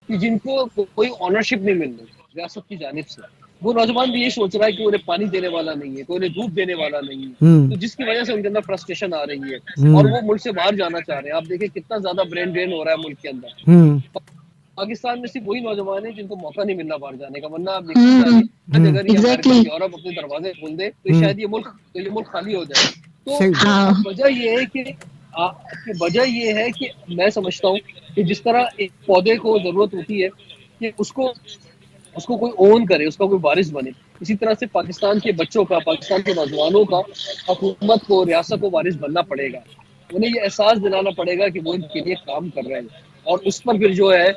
کہ جن کو کوئی آنرشپ نہیں مل رہی ریاست کی جانب سے. وہ نوجوان بھی یہ سوچ رہا ہے کہ انہیں پانی دینے والا نہیں ہے, کوئی انہیں دودھ دینے والا نہیں ہے, تو جس کی وجہ سے ان کے اندر فرسٹریشن آ رہی ہے اور وہ ملک سے باہر جانا چاہ رہے ہیں. آپ دیکھیں کتنا زیادہ برین ڈرین ہو رہا ہے ملک کے اندر. پاکستان میں صرف وہی نوجوان ہیں جن کو موقع نہیں ملنا باہر جانے کا, ورنہ آپ دیکھیں اگر یہ امریکہ یورپ اپنے دروازے کھول دے تو شاید یہ ملک خالی ہو جائے. تو وجہ یہ ہے کہ میں سمجھتا ہوں کہ جس طرح ایک پودے کو ضرورت ہوتی ہے کہ اس کو کوئی اون کرے, اس کا کوئی وارث بنے, اسی طرح سے پاکستان کے بچوں کا, پاکستان کے نوجوانوں کا حکومت کو, ریاست کو وارث بننا پڑے گا. انہیں یہ احساس دلانا پڑے گا کہ وہ ان کے لیے کام کر رہے ہیں, اور اس پر پھر جو ہے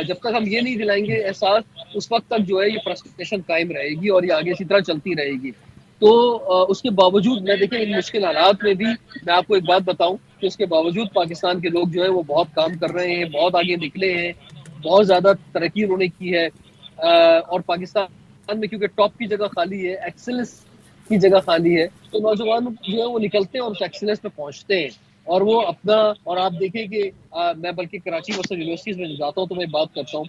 جب تک ہم یہ نہیں دلائیں گے احساس, اس وقت تک جو ہے یہ فرسٹریشن قائم رہے گی اور یہ آگے اسی طرح چلتی رہے گی. تو اس کے باوجود میں دیکھیں ان مشکل حالات میں بھی میں آپ کو ایک بات بتاؤں کہ اس کے باوجود پاکستان کے لوگ جو ہے وہ بہت کام کر رہے ہیں, بہت آگے نکلے ہیں, بہت زیادہ ترقی انہوں نے کی ہے. اور پاکستان میں کیونکہ ٹاپ کی جگہ خالی ہے, ایکسلنس کی جگہ خالی ہے, تو نوجوان جو ہے وہ نکلتے ہیں اور اس ایکسلنس پہ پہنچتے ہیں اور وہ اپنا. اور آپ دیکھیں کہ میں بلکہ کراچی مسلم یونیورسٹیز میں جاتا ہوں تو میں بات کرتا ہوں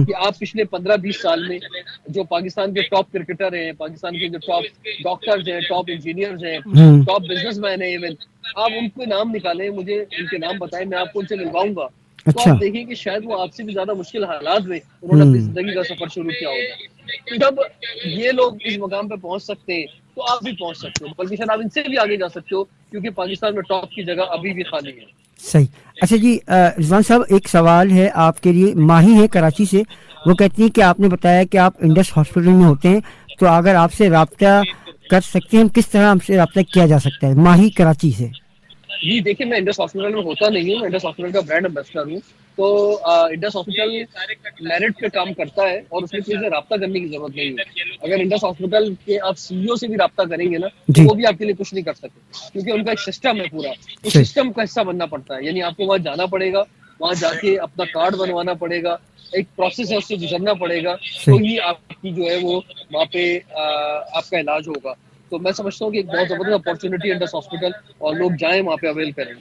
کہ آپ پچھلے 15-20 سال میں جو پاکستان کے ٹاپ کرکٹر ہیں, پاکستان کے جو ٹاپ ڈاکٹرز ہیں, ٹاپ انجینئرز ہیں, ٹاپ بزنس مین ہیں, ایون آپ ان کے نام نکالیں, مجھے ان کے نام بتائیں, میں آپ کو ان سے ملواؤں گا. تو آپ دیکھیں کہ شاید وہ آپ سے بھی زیادہ مشکل حالات میں انہوں نے اپنی زندگی کا سفر شروع کیا ہوگا. جب یہ لوگ اس مقام پہ پہنچ سکتے ہیں تو آپ بھی پہنچ سکتے ہو, بلکہ شاید آپ ان سے بھی آگے جا سکتے ہو, کیونکہ پاکستان میں ٹاپ کی جگہ ابھی بھی خالی ہے. صحیح. اچھا جی رضوان صاحب, ایک سوال ہے آپ کے لیے. ماہی ہے کراچی سے, وہ کہتی ہیں کہ آپ نے بتایا کہ آپ انڈس ہاسپٹل میں ہوتے ہیں, تو اگر آپ سے رابطہ کر سکتے ہیں, کس طرح ہم سے رابطہ کیا جا سکتا ہے؟ ماہی کراچی سے. جی دیکھیں, میں انڈس ہاسپٹل میں ہوتا نہیں ہوں, انڈس ہاسپٹل کا برانڈ امبیسڈر ہوں. تو انڈس ہاسپٹل میرٹ پہ کام کرتا ہے اور اس میں کسی سے رابطہ کرنے کی ضرورت نہیں ہے. اگر انڈس ہاسپٹل کے آپ سی او سے بھی رابطہ کریں گے نا تو وہ بھی آپ کے لیے کچھ نہیں کر سکتے, کیونکہ ان کا ایک سسٹم ہے پورا, اس سسٹم کا حصہ بننا پڑتا ہے. یعنی آپ کو وہاں جانا پڑے گا, وہاں جا کے اپنا کارڈ بنوانا پڑے گا, ایک پروسیس ہے اس سے گزرنا پڑے گا, تو ہی آپ کی جو ہے وہ وہاں پہ آپ کا علاج ہوگا. تو میں سمجھتا ہوں کہ ایک بہت زبردست اپارچونیٹی ہے انڈس ہاسپٹل, اور لوگ جائیں وہاں پہ اویل کریں.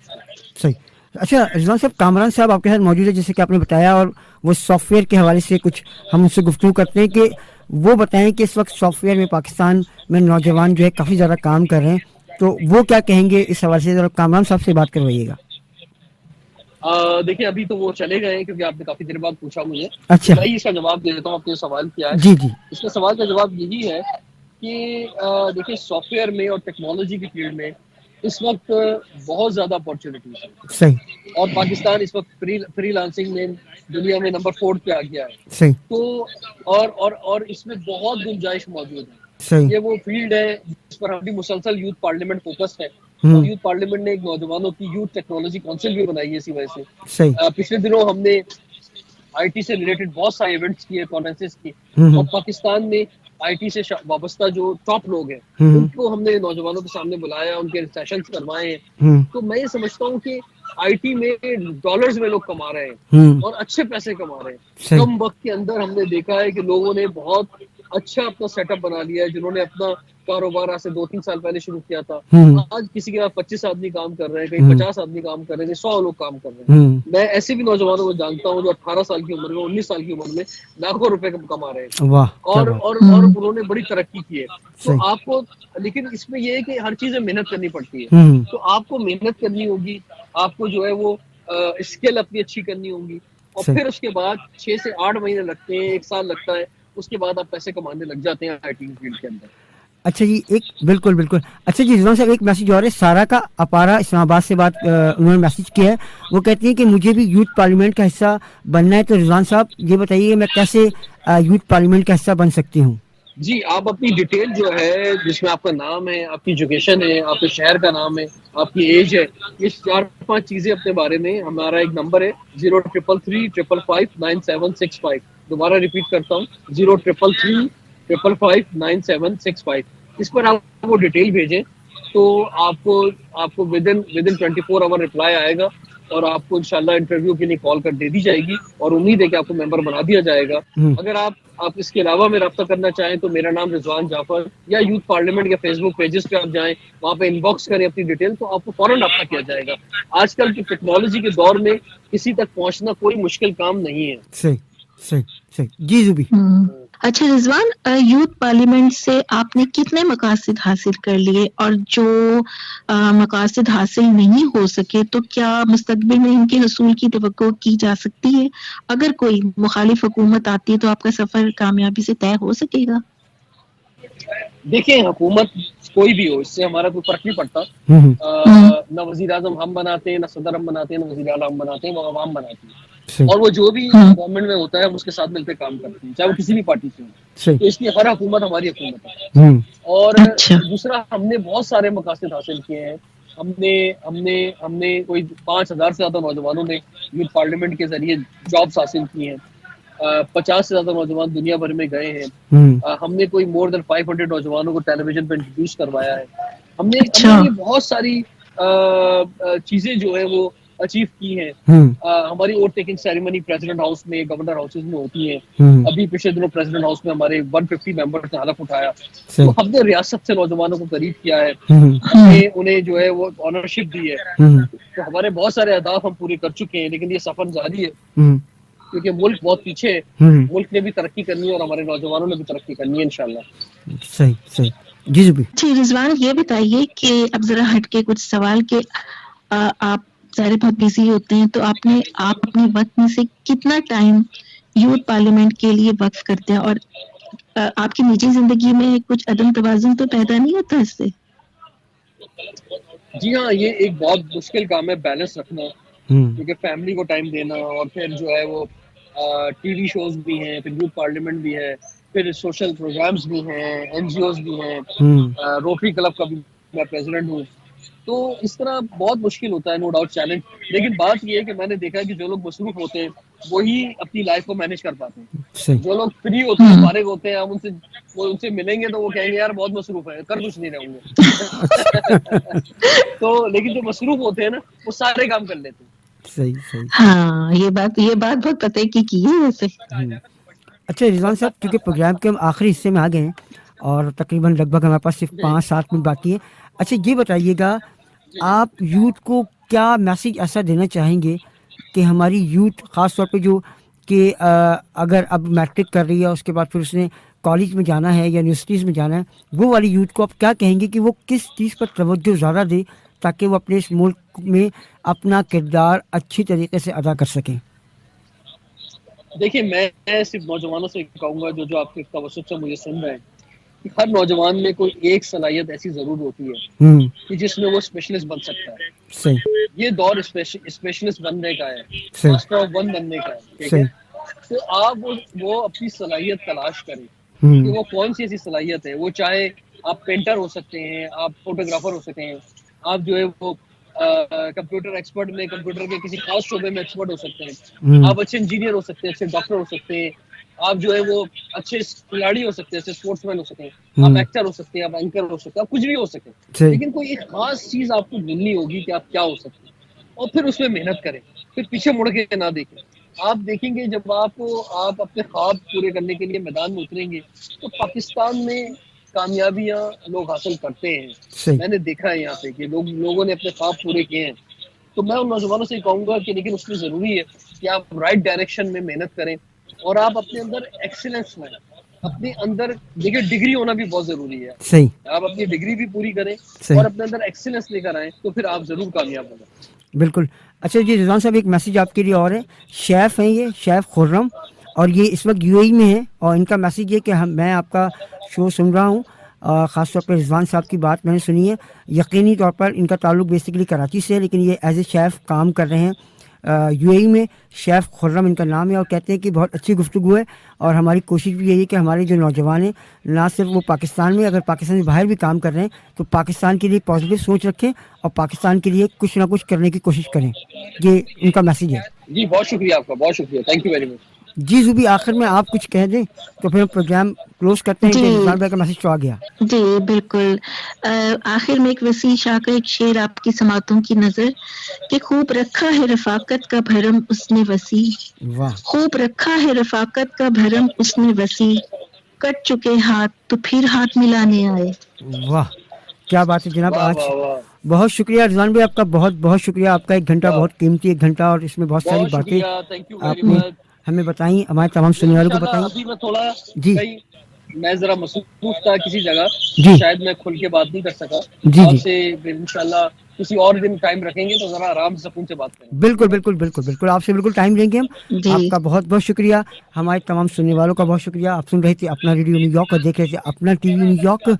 صحیح. اچھا رضوان صاحب, کامران صاحب آپ کے ساتھ موجود ہے جیسے کہ آپ نے بتایا, اور وہ سافٹ ویئر کے حوالے سے کچھ ہم اس سے گفتگو کرتے ہیں کہ وہ بتائیں کہ اس وقت سافٹ ویئر میں پاکستان میں نوجوان جو ہے کافی زیادہ کام کر رہے ہیں, تو وہ کیا کہیں گے اس حوالے سے؟ ذرا کامران صاحب سے بات کروائیے گا. دیکھیں ابھی تو وہ چلے گئے ہیں کیونکہ آپ نے کافی دیر بعد پوچھا مجھے, تو اچھا میں ہی اس کا جواب دے دیتا ہوں. آپ نے سوال کیا ہے, جی جی اس کا سوال کا جواب یہی ہے کہ دیکھیں سافٹ ویئر میں اور ٹیکنالوجی کی فیلڈ میں اس وقت بہت زیادہ اپارچونیٹیز ہیں, صحیح اور پاکستان اس وقت فری لانسنگ میں دنیا میں نمبر 4 پہ آ گیا ہے. صحیح تو اور اس میں بہت گنجائش موجود ہے. صحیح یہ وہ فیلڈ ہے جس پر ہم بھی مسلسل یوتھ پارلیمنٹ فوکس ہے, اور ہوں یوتھ پارلیمنٹ نے ایک نوجوانوں کی یوتھ ٹیکنالوجی کونسل بھی بنائی ہے. اسی وجہ سے صحیح پچھلے دنوں ہم نے آئی ٹی سے ریلیٹڈ بہت سارے ایونٹس کیے, کانفرنسز کی, اور پاکستان میں آئی ٹی سے وابستہ جو ٹاپ لوگ ہیں ان کو ہم نے نوجوانوں کے سامنے بلایا, ان کے سیشنز کروائے ہیں. تو میں یہ سمجھتا ہوں کہ آئی ٹی میں ڈالرز میں لوگ کما رہے ہیں اور اچھے پیسے کما رہے ہیں. صحیح کم وقت کے اندر ہم نے دیکھا ہے کہ لوگوں نے بہت اچھا اپنا سیٹ اپ بنا لیا ہے. جنہوں نے اپنا کاروبار آج سے 2-3 سال پہلے شروع کیا تھا, آج کسی کے پاس 25 آدمی کام کر رہے ہیں, کہیں 50 آدمی کام کر رہے ہیں, 100 لوگ کام کر رہے ہیں. میں ایسے بھی نوجوانوں کو جانتا ہوں جو 18 سال کی عمر میں, 19 سال کی عمر میں لاکھوں روپے کما رہے ہیں, واہ کیا اور بات. اور اور انہوں نے بڑی ترقی کی ہے. تو صحیح آپ کو, لیکن اس میں یہ ہے کہ ہر چیز میں محنت کرنی پڑتی ہے. ہوں تو آپ کو محنت کرنی ہوگی, آپ کو جو ہے وہ اسکل اپنی اچھی کرنی ہوگی, اور صحیح پھر اس کے بعد 6 سے 8 مہینے لگتے ہیں, 1 سال لگتا ہے, اس کے بعد آپ پیسے کمانے لگ جاتے ہیں آئی ٹی فیلڈ کے اندر. اچھا جی, ایک بالکل بالکل. اچھا جی رضوان صاحب, ایک میسج اور ہے, سارا کا اپارا اسلام آباد سے بات انہوں نے میسج کیا ہے. وہ کہتی ہیں کہ مجھے بھی یوتھ پارلیمنٹ کا حصہ بننا ہے, تو رضوان صاحب یہ بتائیے میں کیسے یوتھ پارلیمنٹ کا حصہ بن سکتی ہوں؟ جی, آپ اپنی ڈیٹیل جو ہے جس میں آپ کا نام ہے, آپ کی ایجوکیشن ہے, آپ کے شہر کا نام ہے, آپ کی ایج ہے, یہ 4-5 چیزیں اپنے بارے میں, ہمارا ایک نمبر ہے 0333555765. دوبارہ ریپیٹ کرتا ہوں 0333555765. اس پر آپ وہ ڈیٹیل بھیجیں تو آپ کو ود ان 24 آور رپلائی آئے گا, اور آپ کو انشاءاللہ انٹرویو کے لیے کال کر دے دی جائے گی, اور امید ہے کہ آپ کو ممبر بنا دیا جائے گا. اگر آپ اس کے علاوہ میں رابطہ کرنا چاہیں تو میرا نام رضوان جعفر, یا یوتھ پارلیمنٹ کے فیس بک پیجز پہ آپ جائیں, وہاں پہ ان باکس کریں اپنی ڈیٹیل, تو آپ کو فوراً رابطہ کیا جائے گا. آج کل کی ٹیکنالوجی کے دور میں کسی تک پہنچنا کوئی مشکل کام نہیں ہے. صحیح सही सही जी जुबी अच्छा रिजवान, यूथ पार्लियामेंट से आपने कितने मकासद हासिल कर लिए, और जो मकासद हासिल नहीं हो सके तो क्या मुस्तकबिल में इनके हसूल की तवक्को की जा सकती है? अगर कोई मुखालिफ हुकूमत आती है तो आपका सफर कामयाबी से तय हो सकेगा? देखिए, हुकूमत कोई भी हो, इससे हमारा कोई फर्क नहीं पड़ता। न वजीर आजम हम बनाते हैं, न सदर हम बनाते हैं, न वजीर आला हम बनाते हैं, वो अवाम बनाती है। सही और वो जो भी गवर्नमेंट में होता है हम उसके साथ मिलकर काम करते हैं, चाहे वो किसी भी पार्टी से हो। सही तो इसलिए हर हुकूमत हमारी हुकूमत है। और अच्छा। दूसरा, हमने बहुत सारे मकासद हासिल किए हैं। हमने हमने हमने कोई 5,000 से ज्यादा नौजवानों ने यूथ पार्लियामेंट के जरिए जॉब्स हासिल की हैं। 50 से ज्यादा नौजवान दुनिया भर में गए हैं। हमने कोई मोर देन 500 नौजवानों को टेलीविजन पे इंट्रोड्यूस करवाया है। हमने अच्छा। हमने ये बहुत सारी चीजें जो है वो अचीव की हैं। हमारी vote taking ceremony president house में, गवर्नर हाउसेज में होती है। अभी पिछले दिनों प्रेसिडेंट हाउस में हमारे 150 मेंबर्स ने हलफ उठाया। तो हमने रियासत से नौजवानों को करीब किया है, हमने उन्हें जो है वो ऑनरशिप दी है। तो हमारे बहुत सारे अहदाफ हम पूरे कर चुके हैं, लेकिन ये सफर जारी है क्योंकि मुल्क बहुत पीछे है। मुल्क ने भी तरक्की करनी है और हमारे नौजवानों ने भी तरक्की करनी है इंशाल्लाह। सही सही जी जुबी जी रिजवान, ये बताइए कि अब जरा हटके कुछ सवाल के आप सारे बहुत बिजी होते हैं, तो आप अपने वक्त में से कितना टाइम यूथ पार्लियामेंट के लिए वक्फ करते हैं, और आपकी निजी जिंदगी में कुछ अदम तवाज़ुन तो पैदा नहीं होता इससे? जी हाँ, ये एक बहुत मुश्किल काम है बैलेंस रखना, क्योंकि फैमिली को टाइम देना, और फिर जो है वो टीवी शोज भी हैं, फिर यूथ पार्लियामेंट भी है, फिर सोशल प्रोग्राम्स भी हैं, एनजीओज भी हैं, रोटरी क्लब का भी मैं प्रेसिडेंट हूँ। तो इस तरह बहुत मुश्किल होता है, नो डाउट चैलेंज। लेकिन बात ये है कि मैंने देखा है कि जो लोग मसरूफ होते हैं वही अपनी लाइफ को मैनेज कर पाते हैं। जो लोग फ्री होते हैं, फारिग होते हैं, हम उनसे मिलेंगे तो वो कहेंगे यार बहुत मसरूफ है, कर कुछ नहीं रहे होंगे। तो लेकिन जो मसरूफ होते हैं ना, वो सारे काम कर लेते हैं। सही सही हाँ, ये बात बहुत पते की है वैसे। अच्छा रिजवान साहब, क्योंकि प्रोग्राम के हम आखिरी हिस्से में आ गए हैं और तकरीबन लगभग हमारे पास सिर्फ 5-7 मिनट बाकी है। अच्छा ये बताइएगा, आप यूथ को क्या मैसेज ऐसा देना चाहेंगे कि हमारी यूथ ख़ास तौर पे जो कि अगर अब मैट्रिक कर रही है, उसके बाद फिर उसने कॉलेज में जाना है या यूनिवर्सिटीज़ में जाना है, वो वाली यूथ को आप क्या कहेंगे कि वो किस चीज़ पर तवज्जो ज़्यादा दे ताकि वो अपने इस मुल्क में अपना किरदार अच्छी तरीके से अदा कर सकें? देखिए, मैं सिर्फ नौजवानों से कहूँगा जो आपके तवज्जो से मुझे सुन रहे हैं, कि हर नौजवान में कोई एक सलाहियत ऐसी जरूर होती है कि जिसमें वो स्पेशलिस्ट बन सकता है। सही ये दौर स्पेशलिस्ट बनने का है, सही मास्टर ऑफ वन बनने का है, ठीक है? तो आप वो अपनी सलाहियत तलाश करें कि वो कौन सी ऐसी सलाहियत है। वो चाहे आप पेंटर हो सकते हैं, आप फोटोग्राफर हो सकते हैं, आप जो है वो कंप्यूटर एक्सपर्ट में कंप्यूटर के किसी खास शोबे में एक्सपर्ट हो सकते हैं, आप अच्छे इंजीनियर हो सकते हैं, अच्छे डॉक्टर हो सकते हैं, आप जो है वो अच्छे खिलाड़ी हो सकते हैं, अच्छे स्पोर्ट्समैन हो सकते हैं, आप एक्टर हो सकते हैं, आप एंकर हो सकते हैं, आप कुछ भी हो सकते हैं। लेकिन कोई एक खास चीज आपको मिलनी होगी कि आप क्या हो सकते हैं, और फिर उसमें मेहनत करें, फिर पीछे मुड़ के ना देखें। आप देखेंगे जब आप अपने ख्वाब पूरे करने के लिए मैदान में उतरेंगे तो पाकिस्तान में कामयाबियां लोग हासिल करते हैं। मैंने देखा है यहाँ पे कि लोगों ने अपने ख्वाब पूरे किए हैं। तो मैं उन नौजवानों से कहूंगा कि लेकिन उसमें जरूरी है कि आप राइट डायरेक्शन में मेहनत करें और आप अपने अंदर एक्सीलेंस लाएं। अपने अंदर देखिए, डिग्री होना भी बहुत जरूरी है। सही आप अपनी डिग्री भी पूरी करें और अपने अंदर एक्सीलेंस लेकर आए तो फिर आप जरूर कामयाब होंगे। बिल्कुल। अच्छा जी रिजवान साहब, एक मैसेज आपके लिए और है। शेफ़ हैं ये, शेफ़ खुर्रम, और ये इस वक्त यूएई में है, और इनका मैसेज ये कि मैं आपका शो सुन रहा हूँ, ख़ास तौर पर रिजवान साहब की बात मैंने सुनी है। यकीनी तौर पर इनका ताल्लुक बेसिकली कराची से है, लेकिन ये एज ए शेफ़ काम कर रहे हैं यूएई में। शेफ़ खुर्रम इनका नाम है, और कहते हैं कि बहुत अच्छी गुफ्तगू है, और हमारी कोशिश भी यही है कि हमारे जो नौजवान हैं, ना सिर्फ वो पाकिस्तान में, अगर पाकिस्तान से बाहर भी काम कर रहे हैं तो पाकिस्तान के लिए पॉजिटिव सोच रखें और पाकिस्तान के लिए कुछ ना कुछ करने की कोशिश करें। ये उनका मैसेज है। जी बहुत शुक्रिया आपका, बहुत शुक्रिया, थैंक यू वेरी मच। जी जुबी, आखिर में आप कुछ कह दें तो फिर हम प्रोग्राम क्लोज करते हैं कि रिजवान भाई का मैसेज तो आ गया। जी बिल्कुल। आखिर में एक वसी शाह का एक शेर आपकी समातों की नजर कि खूब रखा है रफाकत का भरम उसने वसी, वाह, खूब रखा है रफाकत का भरम उसने वसी, कट चुके हाथ तो फिर हाथ मिलाने आए। वाह, क्या बात है जनाब। वाह, आज वाह, वाह। बहुत शुक्रिया रिजवान भाई, आपका बहुत बहुत शुक्रिया। आपका 1 घंटा बहुत कीमती 1 घंटा, और इसमें बहुत सारी बहुत बातें शुक्रिया, थैंक यू वेरी आपने मच। हमें बताएं, हमारे तमाम सुनने वालों को इंशाल्लाह बताएं। अभी मैं थोड़ा जी मैं जरा मसरूफ था किसी जगह, जी शायद मैं खुल के बात नहीं कर सका जी आपसे। इंशाल्लाह किसी और दिन टाइम रखेंगे तो जरा आराम से सुकून से बात करेंगे। बिल्कुल बिल्कुल बिल्कुल बिल्कुल, आपसे बिल्कुल टाइम लेंगे हम। जी आपका बहुत बहुत शुक्रिया, हमारे तमाम सुनने वालों का बहुत शुक्रिया। आप सुन रहे थे अपना रेडियो न्यूयॉर्क और देख रहे थे अपना टीवी न्यूयॉर्क।